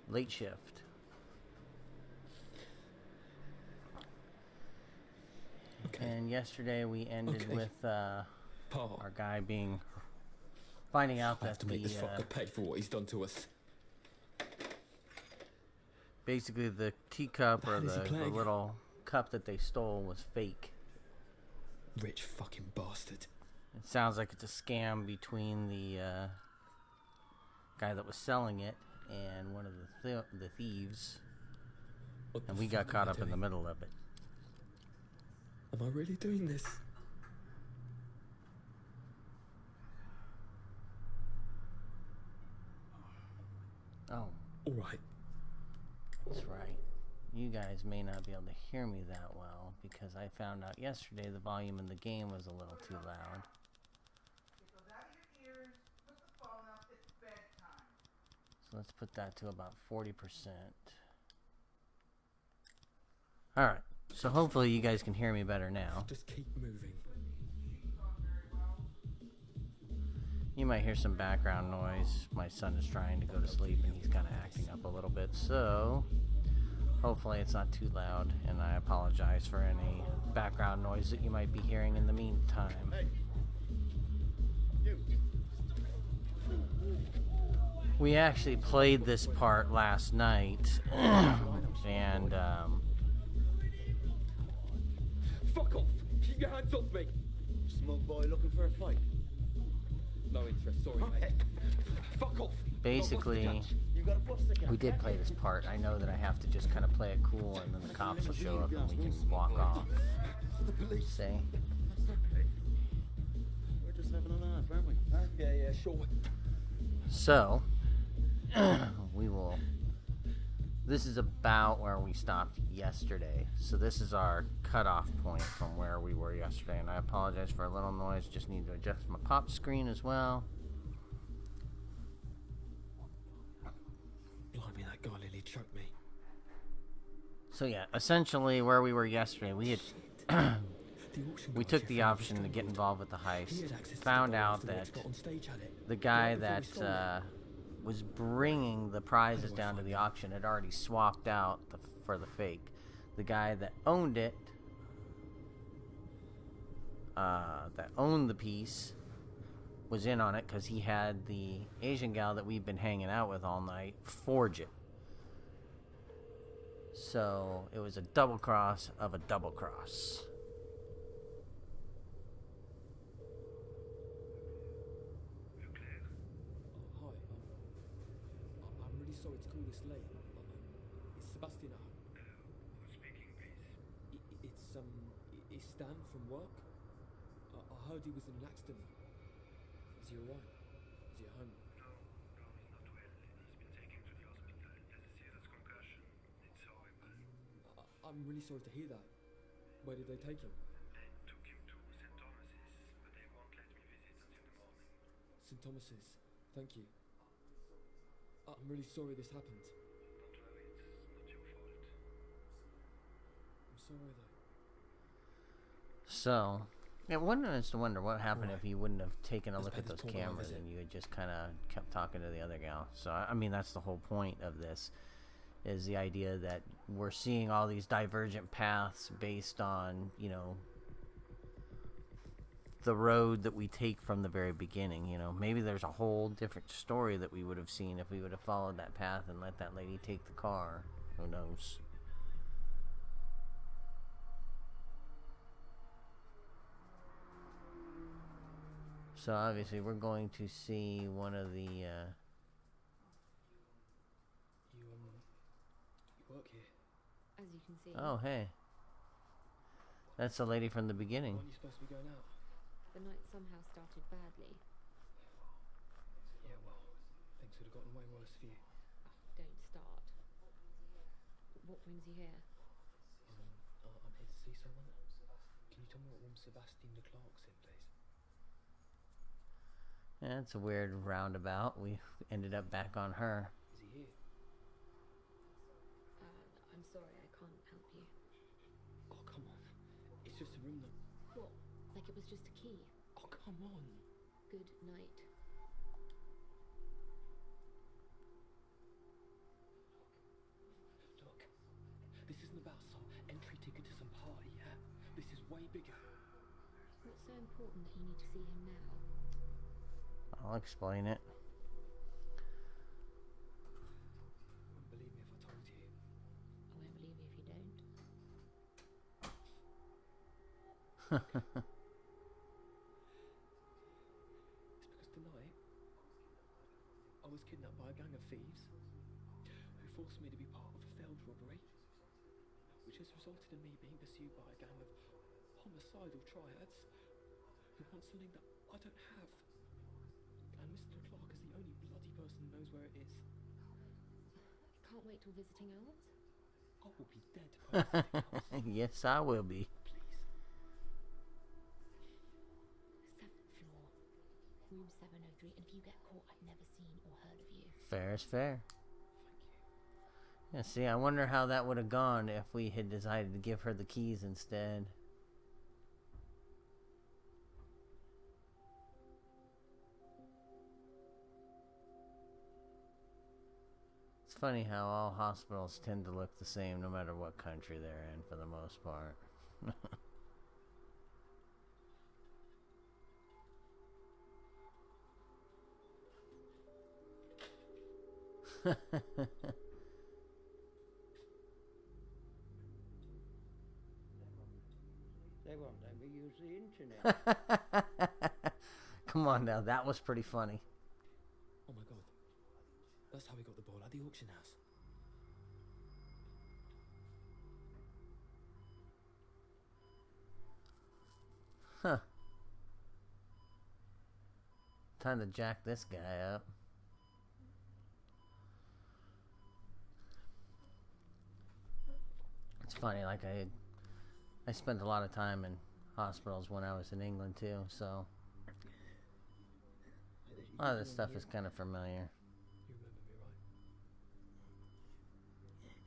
late shift. Okay. And yesterday we ended with Paul, our guy finding out I have that to make this fucker pay for what he's done to us. basically the teacup or What the hell is he the playing? little cup that they stole was fake. Rich fucking bastard. It sounds like it's a scam between the guy that was selling it and one of the thieves, and we got caught up in the middle of it. Am I really doing this? Oh, Alright. that's right. You guys may not be able to hear me that well because I found out yesterday the volume in the game was a little too loud. So let's put that to about 40%. Alright, so hopefully you guys can hear me better now. Just keep moving. You might hear some background noise. My son is trying to go to sleep and he's kind of acting up a little bit, so hopefully it's not too loud, and I apologize for any background noise that you might be hearing in the meantime. We actually played this part last night, and Fuck off! Keep your hands off me! Smug boy looking for a fight. No interest, sorry mate. Fuck off! basically You got a bust again. we did play this part. I know that I have to just kind of play it cool, and then the cops will show up and we can walk off. The police. Say, We're just having a laugh, aren't we? Huh? Yeah, sure. so we will. This is about where we stopped yesterday. So this is our cutoff point from where we were yesterday. And I apologize for a little noise. Just need to adjust my pop screen as well. Blimey, that guy nearly choked me. So yeah, essentially where we were yesterday, we had we took the option to get involved with the heist. Found out that the guy that was bringing the prizes down to the auction had already swapped out for the fake. The guy that owned it, that owned the piece, was in on it because he had the Asian gal that we've been hanging out with all night forge it. So it was a double cross of a double cross. Hi, I'm really sorry to call this late, but is Sebastian at home? Who's speaking, please? It's Stan from work. I heard he was in an accident. Is he alright? Is he at home? No, he's not well. He's been taken to the hospital. He has a serious concussion. It's horrible. I'm really sorry to hear that. Where did they take him? They took him to St. Thomas's, but they won't let me visit until the morning. St. Thomas's. Thank you. I'm really sorry this happened. Don't worry, it's not your fault. I'm sorry though. So, yeah, one is to wonder what happened if Right. you wouldn't have taken a Let's look pay at this those poor guy a cameras visit. and you had just kind of kept talking to the other gal. So, I mean, that's the whole point of this, is the idea that we're seeing all these divergent paths based on, you know, the road that we take from the very beginning. You know, maybe there's a whole different story that we would have seen if we would have followed that path and let that lady take the car. Who knows? So obviously we're going to see one of the You work here. As you can see, oh, hey, that's the lady from the beginning. Aren't you supposed to be going out? the night somehow started badly. Yeah, well, things would have gotten way worse for you. Don't start. What brings you here? I'm here to see someone. Can you tell me what room Sebastian de Clark's in, please? Yeah, it's a weird roundabout. We ended up back on her. Is he here? I'm sorry, I can't help you. Oh, come on. It's just a room that... What? Like it was just a key? Oh, come on. Good night. way bigger. What's so important that you need to see him now? I'll explain it. You wouldn't believe me if I told you. I won't believe you if you don't. It's because tonight I was kidnapped by a gang of thieves who forced me to be part of a failed robbery, which has resulted in me being pursued by a gang of homicidal triads who want something that I don't have. And Mr. Clark is the only bloody person who knows where it is. I can't wait till visiting hours. I will be dead by visiting hours. Yes, I will be. Please. 7th floor, room 703. And if you get caught, I've never seen or heard of you. Fair is fair. Thank you. Yeah, see, I wonder how that would have gone if we had decided to give her the keys instead. It's funny how all hospitals tend to look the same no matter what country they're in for the most part. They won't let me use the internet. Come on now, that was pretty funny. Oh my god. That's how we got the ball at the auction house. Huh. Time to jack this guy up. It's funny, like I spent a lot of time in hospitals when I was in England too, so a lot of this stuff is kind of familiar. You remember me, right?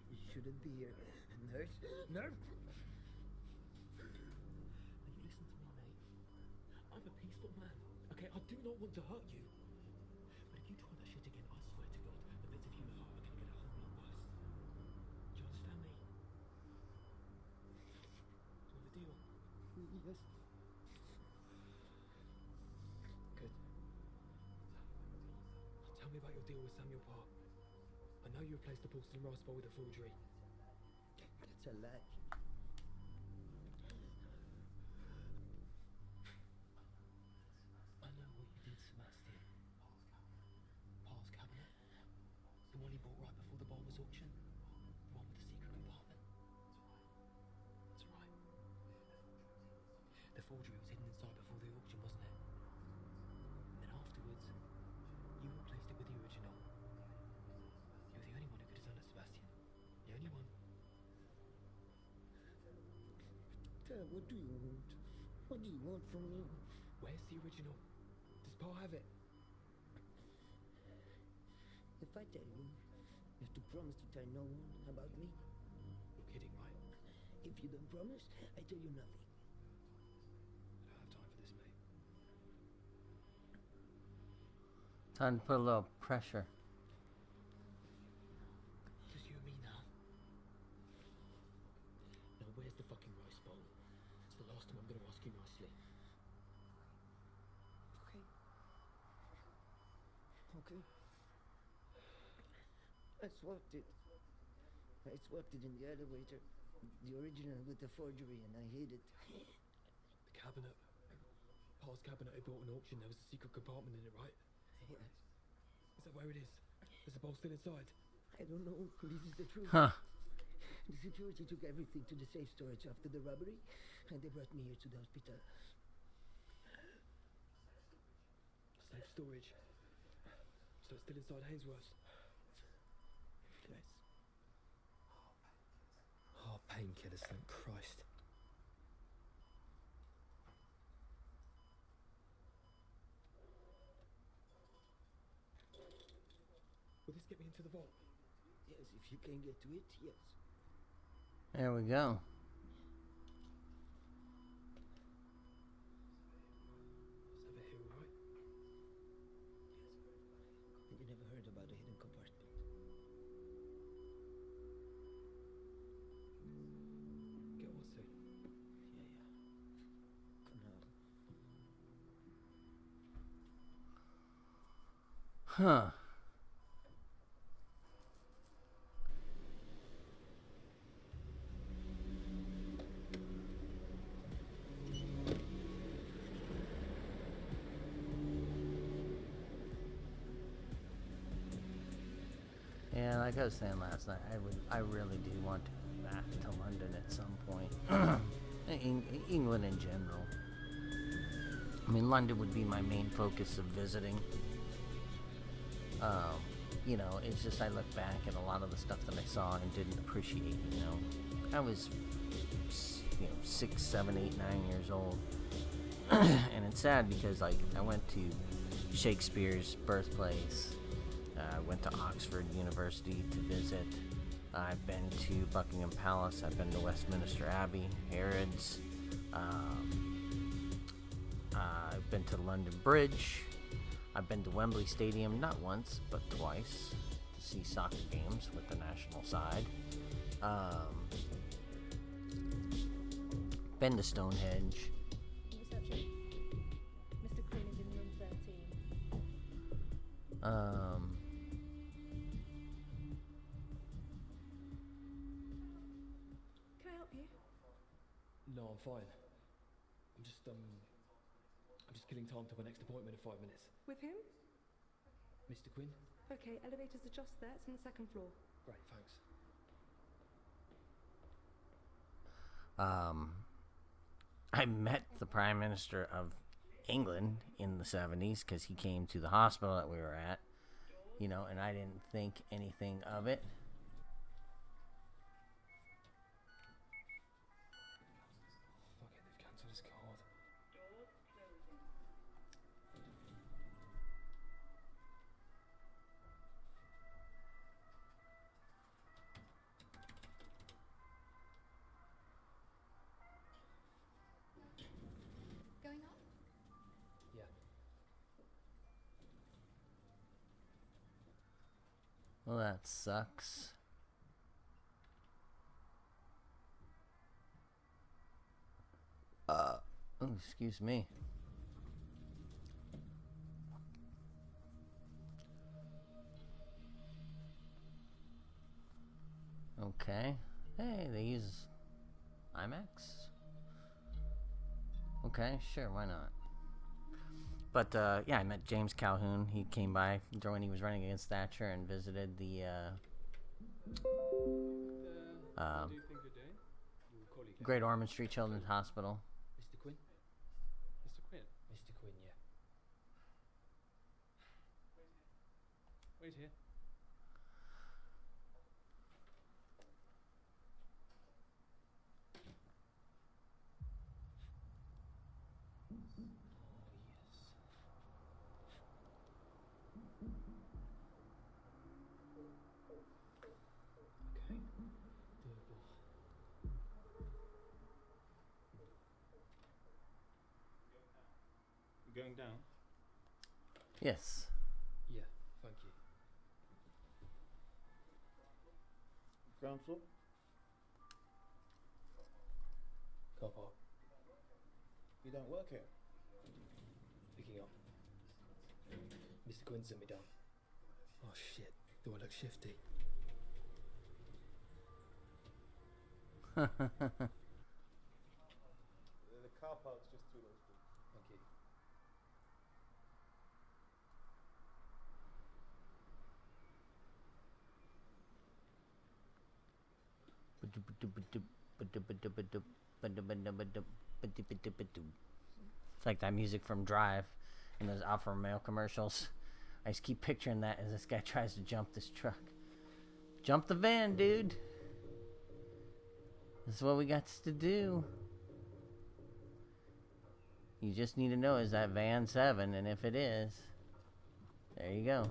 You shouldn't be here. Nurse? Nurse? Now you listen to me, mate. I'm a peaceful man, okay? I do not want to hurt you. But if you try that shit again, I swear to God, the bits of human heart are gonna get a whole lot worse. Do you understand me? Do you have a deal? Yes. Good. Tell me about your deal with Samuel Park. I know you replaced the porcelain rice bowl with a forgery. That's a lie. I know what you did, Sebastian. Paul's cabinet. The one he bought right before the bowl was auctioned. The one with the secret compartment. That's right. The forgery was hidden inside before the auction, wasn't it? And then afterwards, you replaced it with the original. You're the only one who could have done it, Sebastian. The only one. What do you want? What do you want from me? Where's the original? Does Paul have it? If I tell you, you have to promise to tell no one about me. You're kidding, right? If you don't promise, I tell you nothing. I don't have time for this, mate. Time to put a little pressure. Just you and me now. Now where's the fucking rice bowl? It's the last time I'm gonna ask you nicely. Okay. Okay. I swapped it. I swapped it in the elevator. The original with the forgery, and I hid it. The cabinet. Paul's cabinet I bought in auction, there was a secret compartment in it, right? Yes. Is that where it is? Is the bowl still inside? I don't know. This is the truth. Huh. The security took everything to the safe storage after the robbery, and they brought me here to the hospital. Safe storage. So it's still inside Hainsworth's? Yes. Oh, painkillers, thank Christ. Will this get me into the vault? Yes, if you can get to it, yes. There we go. It's over here, all right? And you never heard about the hidden compartment? Get what soon? Yeah, yeah. Huh. Yeah, like I was saying last night, I really do want to go back to London at some point. England in general. I mean, London would be my main focus of visiting. You know, it's just I look back at a lot of the stuff that I saw and didn't appreciate. You know, I was, 6, 7, 8, 9 years old, and it's sad because like I went to Shakespeare's birthplace. I went to Oxford University to visit. I've been to Buckingham Palace. I've been to Westminster Abbey, Harrods. I've been to London Bridge. I've been to Wembley Stadium not once, but twice to see soccer games with the national side. Been to Stonehenge. Reception. Mr. Quinn is in room 13. Can I help you? No, I'm fine. I'm just killing time to my next appointment in 5 minutes. With him? Mr. Quinn? Okay, elevator's are just there. It's on the second floor. Great, thanks. I met the Prime Minister of England in the 70s because he came to the hospital that we were at, and I didn't think anything of it. Fuck it, they've cancelled his card. Going up? Yeah. Well, that sucks. Oh, excuse me. Okay. Hey, they use IMAX? Okay, sure, why not? But, yeah, I met James Calhoun. He came by when he was running against Thatcher and visited the, What do you think you're doing? Your colleague. Great Ormond Street Children's Hospital. Mr. Quinn? Mr. Quinn, Mr. Quinn, yeah. wait here. Okay. Doable. You're going down? Yes. Yeah, thank you. Ground floor? Car park. You don't work here? Picking up. Mr. Quinn sent me down. Oh shit, do I look shifty? The car park's just through those doors. Thank you. It's like that music from Drive in those Alfa Romeo commercials. I just keep picturing that as this guy tries to jump this truck. Jump the van, dude. This is what we got to do. You just need to know, is that van 7? And if it is, there you go.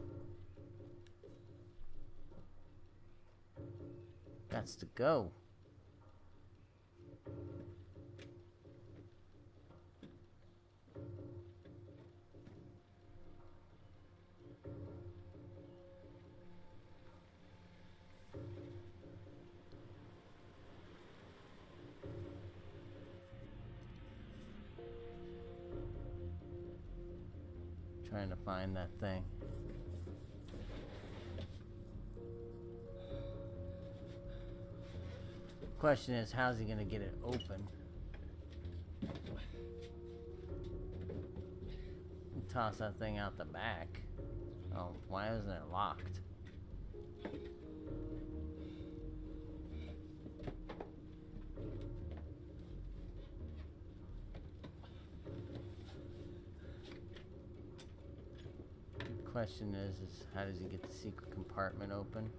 That's to go. Trying to find that thing. Question is, how's he gonna get it open? Toss that thing out the back. Oh, why isn't it locked? Question is how does he get the secret compartment open?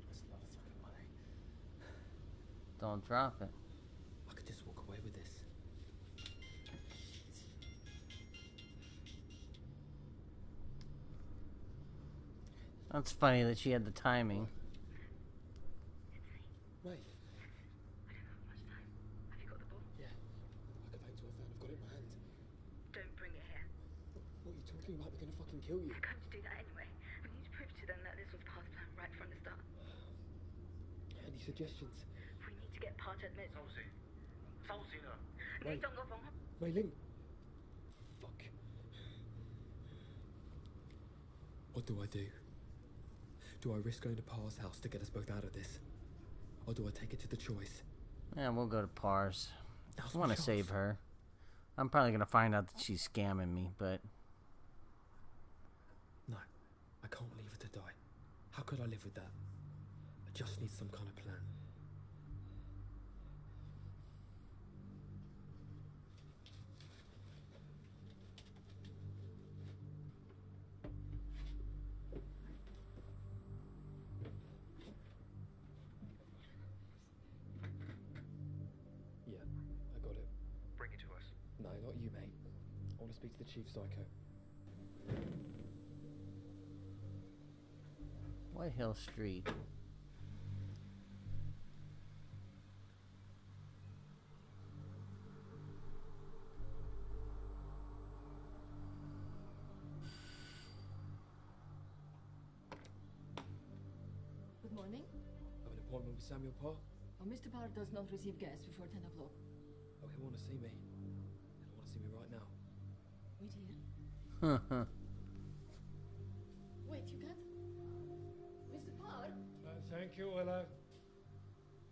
That's a lot of fucking money. Don't drop it. I could just walk away with this. That's funny that she had the timing. Ray. I don't have much time. Have you got the ball? Yeah. I could bank to a fan. I've got it in my hand. Don't bring it here. What are you talking about? They're gonna fucking kill you. They're going to do that anyway. We need to prove to them that this was past plan right from the start. Any suggestions? We need to get part admit. 싸우세요. Ray. Ray Link. Fuck. What do I do? Do I risk going to Pa's house to get us both out of this? Or do I take it to the choice? Yeah, we'll go to Pars. Now's I my want to chance. save her. I'm probably gonna find out that she's scamming me, but No, I can't leave her to die. How could I live with that? I just need some kind of plan. Yeah, I got it. Bring it to us. No, not you, mate. I want to speak to the chief psycho. White Hill Street. Good morning. Have an appointment with Samuel Parr? Oh, Mr. Parr does not receive guests before 10 o'clock. Oh, he'll want to see me. He'll want to see me right now. Wait here. Huh. Wait, you can't? Mr. Parr? Thank you, Ella.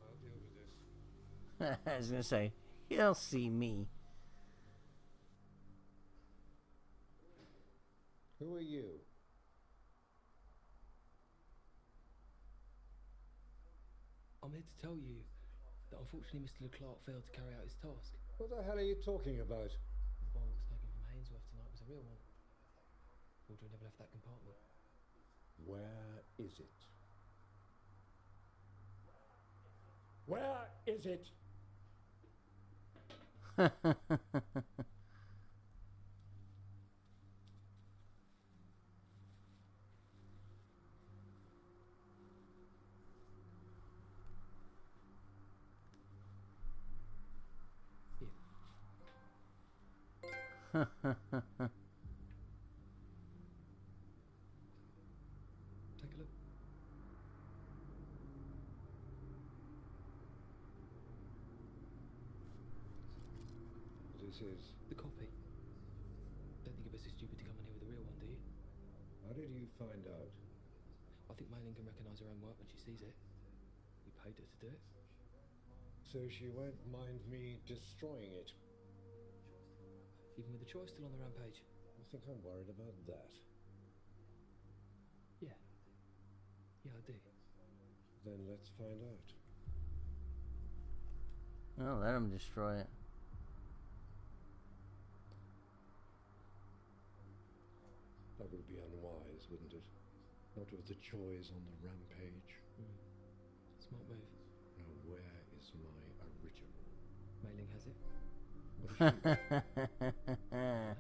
I'll deal with this. I was gonna say, he'll see me. Who are you? I'm here to tell you that unfortunately Mr. Leclerc failed to carry out his task. What the hell are you talking about? The bowl that was taken from Hainsworth tonight was a real one. Audrey never left that compartment. Where is it? Where is it? Take a look. This is. The copy. Don't think it was so stupid to come in here with a real one, do you? How did you find out? I think Mailing can recognise her own work when she sees it. We paid her to do it. So she won't mind me destroying it. Even with the choice still on the rampage. You think I'm worried about that? Yeah. Yeah, I do. Then let's find out. Well, let him destroy it. That would be unwise, wouldn't it? Not with the choice on the rampage. Smart move. Now, where is my original? Mailing has it. What is she? Hey.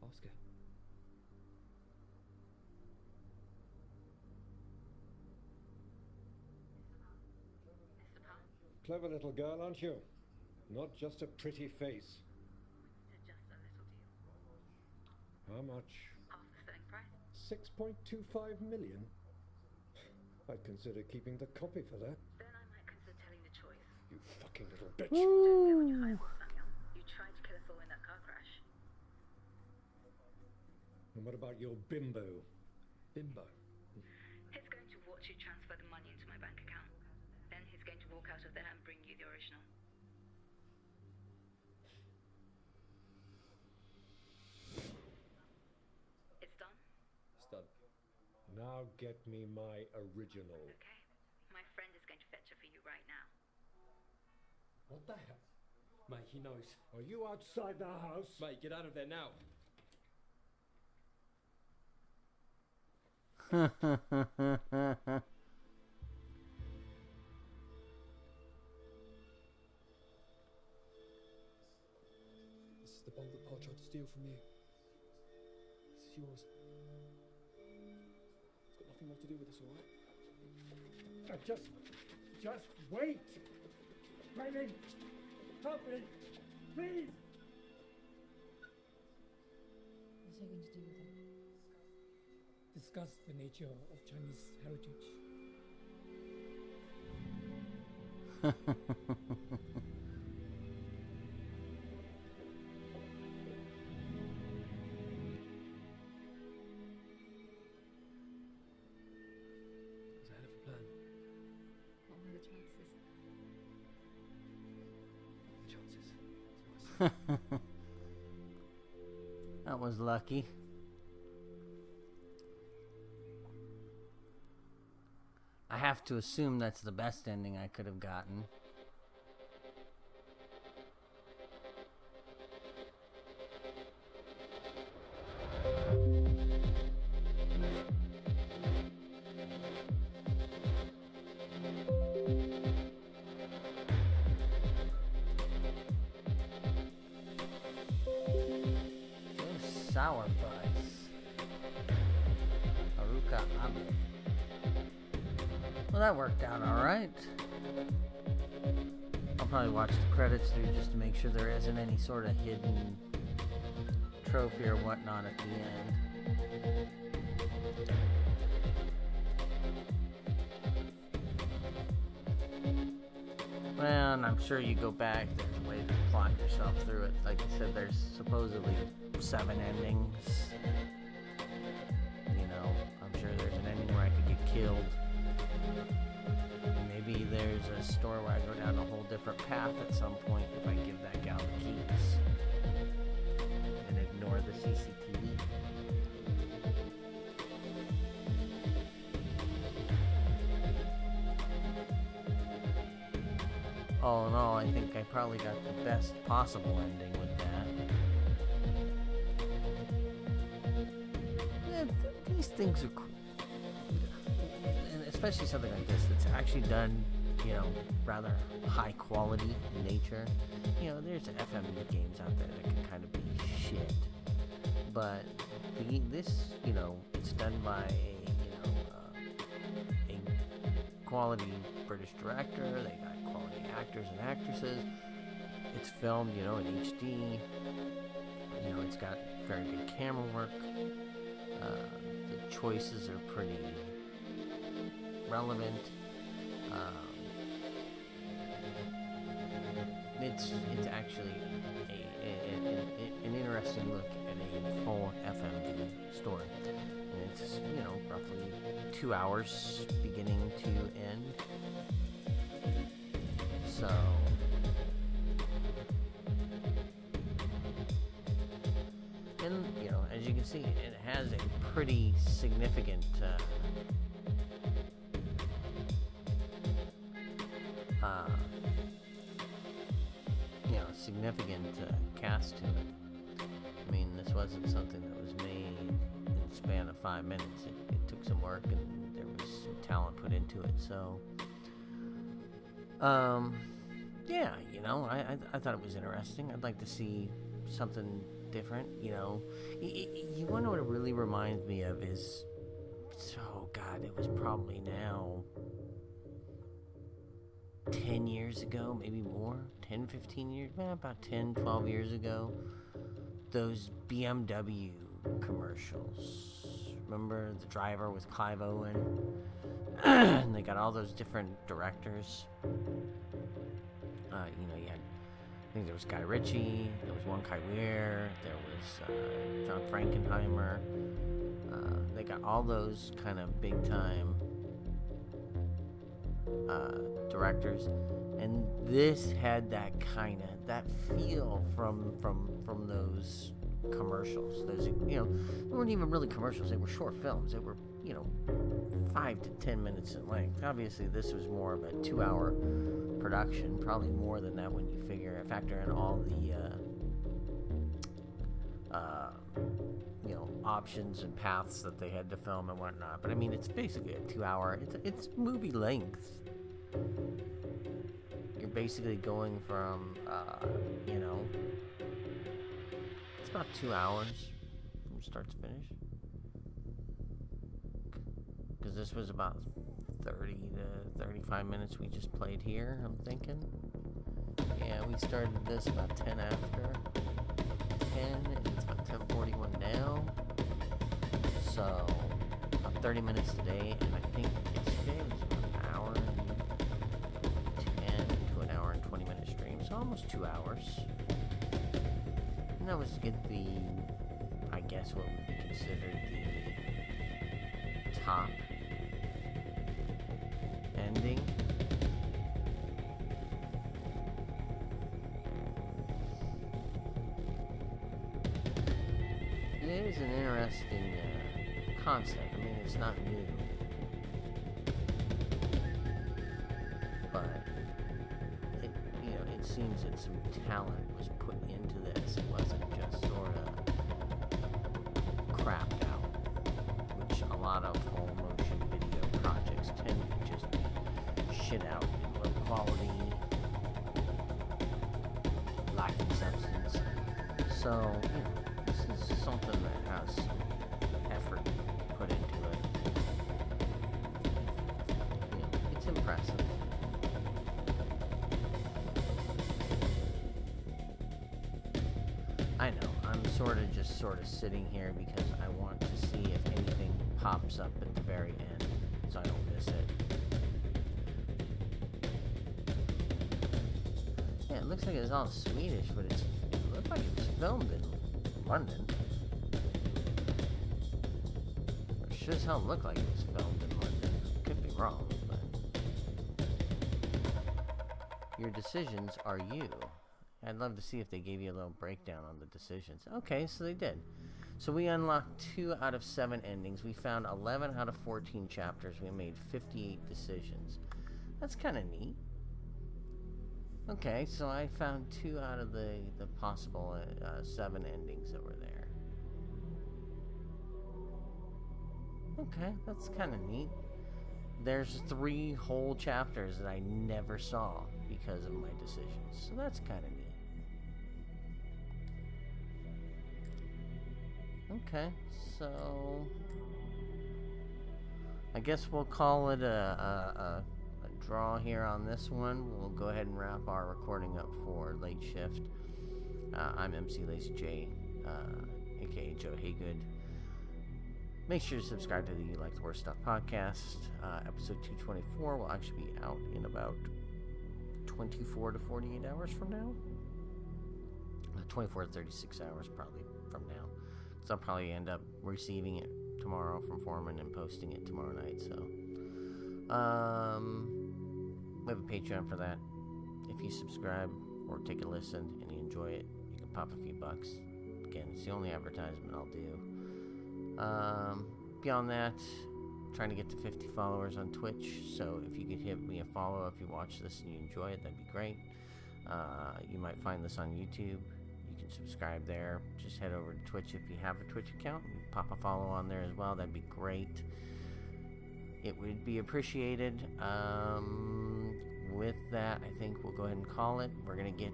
Ask her. Mr. Parr, Clever little girl, aren't you? Not just a pretty face. just a little deal. How much? Half the selling price. 6.25 million? I'd consider keeping the copy for that. Then I might consider telling the choice. You fucking little bitch. Don't stay on your high horse, Samuel. You tried to kill us all in And what about your bimbo? Bimbo. He's going to watch you transfer the money into my bank account. Then he's going to walk out of there and bring you the original. It's done? It's done. Now get me my original. Okay. My friend is going to fetch it for you right now. What the hell? Mate, he knows. Are you outside the house? Mate, get out of there now. This is the bowl that Pa tried to steal from you. This is yours. It's got nothing more to do with us, alright? Just wait! Raymond! Help me! Please! What's he going to do with it? Discuss the nature of Chinese heritage. It's a hell of a plan. What were the chances? The chances. That was lucky. I have to assume that's the best ending I could have gotten. Those sour buds. Haruka Abe. Well, that worked out alright. I'll probably watch the credits through just to make sure there isn't any sort of hidden trophy or whatnot at the end. Well, and I'm sure you go back, there's a way to plot yourself through it. Like I said, there's supposedly 7 endings. You know, I'm sure there's an ending where I could get killed. Maybe there's a story where I go down a whole different path at some point if I give that gal the keys and ignore the CCTV. All in all, I think I probably got the best possible ending with that. Yeah, these things are cool. And especially something like this that's actually done, you know, rather high quality in nature. You know, there's FMV games out there that can kind of be shit. But this, you know, it's done by a quality British director. They got quality actors and actresses. It's filmed, you know, in HD. You know, it's got very good camera work. The choices are pretty relevant. It's actually an interesting look at a full FMV story. And it's, you know, roughly 2 hours beginning to end. So and, you know, as you can see, it has a pretty significant cast to it. I mean, this wasn't something that was made in the span of 5 minutes. It took some work and there was some talent put into it. So, yeah, you know, I thought it was interesting. I'd like to see something different, you know. You want to know what it really reminds me of is, oh God, it was probably now 10 years ago, maybe more, 10, 15 years, about 10, 12 years ago, those BMW commercials. Remember the driver with Clive Owen? And they got all those different directors. You know, you had I think there was Guy Ritchie, there was Wong Kar-wai, there was John Frankenheimer. They got all those kind of big time directors, and this had that feel from those commercials. Those, they weren't even really commercials. They were short films. They were 5 to 10 minutes in length. Obviously, this was more of a 2-hour production, probably more than that when you factor in all the options and paths that they had to film and whatnot. But I mean, it's basically a 2-hour. It's movie length. You're basically going from it's about 2 hours from start to finish. Because this was about 30 to 35 minutes we just played here, I'm thinking. Yeah, we started this about 10 after 10, and it's about 10:41 now. So, about 30 minutes today, and I think yesterday was about an hour and 10 to an hour and 20 minute stream, so almost 2 hours. And that was to get I guess what would be considered the top ending. It is an interesting concept. I mean, it's not new, but it seems that some talent was put into this. It wasn't just sort of crapped out, which a lot of full motion video projects tend to just be shit out in low quality, lacking substance. So, this is something that has some effort put into it. It's impressive. I know, I'm sort of sitting here because I want to see if anything pops up at the very end, so I don't miss it. Yeah, it looks like it's all Swedish, but it looked like it was filmed in London. It sure as hell looked like it was filmed in London. Could be wrong, but your decisions are you. I'd love to see if they gave you a little breakdown on the decisions. Okay, so they did. So we unlocked 2 out of 7 endings. We found 11 out of 14 chapters. We made 58 decisions. That's kind of neat. Okay, so I found 2 out of the possible 7 endings that were there. Okay, that's kind of neat. There's 3 whole chapters that I never saw because of my decisions. So that's kind of neat. Okay, so I guess we'll call it a draw here on this one. We'll go ahead and wrap our recording up for Late Shift. I'm mclazyj, aka Joe Haygood. Make sure to subscribe to the You Like the Worst Stuff podcast. Episode 224 will actually be out in about 24 to 48 hours from now. 24 to 36 hours probably from now. So I'll probably end up receiving it tomorrow from Foreman and posting it tomorrow night. So, we have a Patreon for that. If you subscribe or take a listen and you enjoy it, you can pop a few bucks. Again, it's the only advertisement I'll do. Beyond that, trying to get to 50 followers on Twitch. So if you could hit me a follow if you watch this and you enjoy it, that'd be great. You might find this on YouTube. You can subscribe there. Just head over to Twitch if you have a Twitch account. And pop a follow on there as well. That'd be great. It would be appreciated. With that, I think we'll go ahead and call it. We're going to get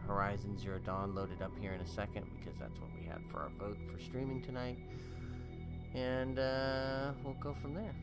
Horizon Zero Dawn loaded up here in a second because that's what we had for our vote for streaming tonight. And we'll go from there.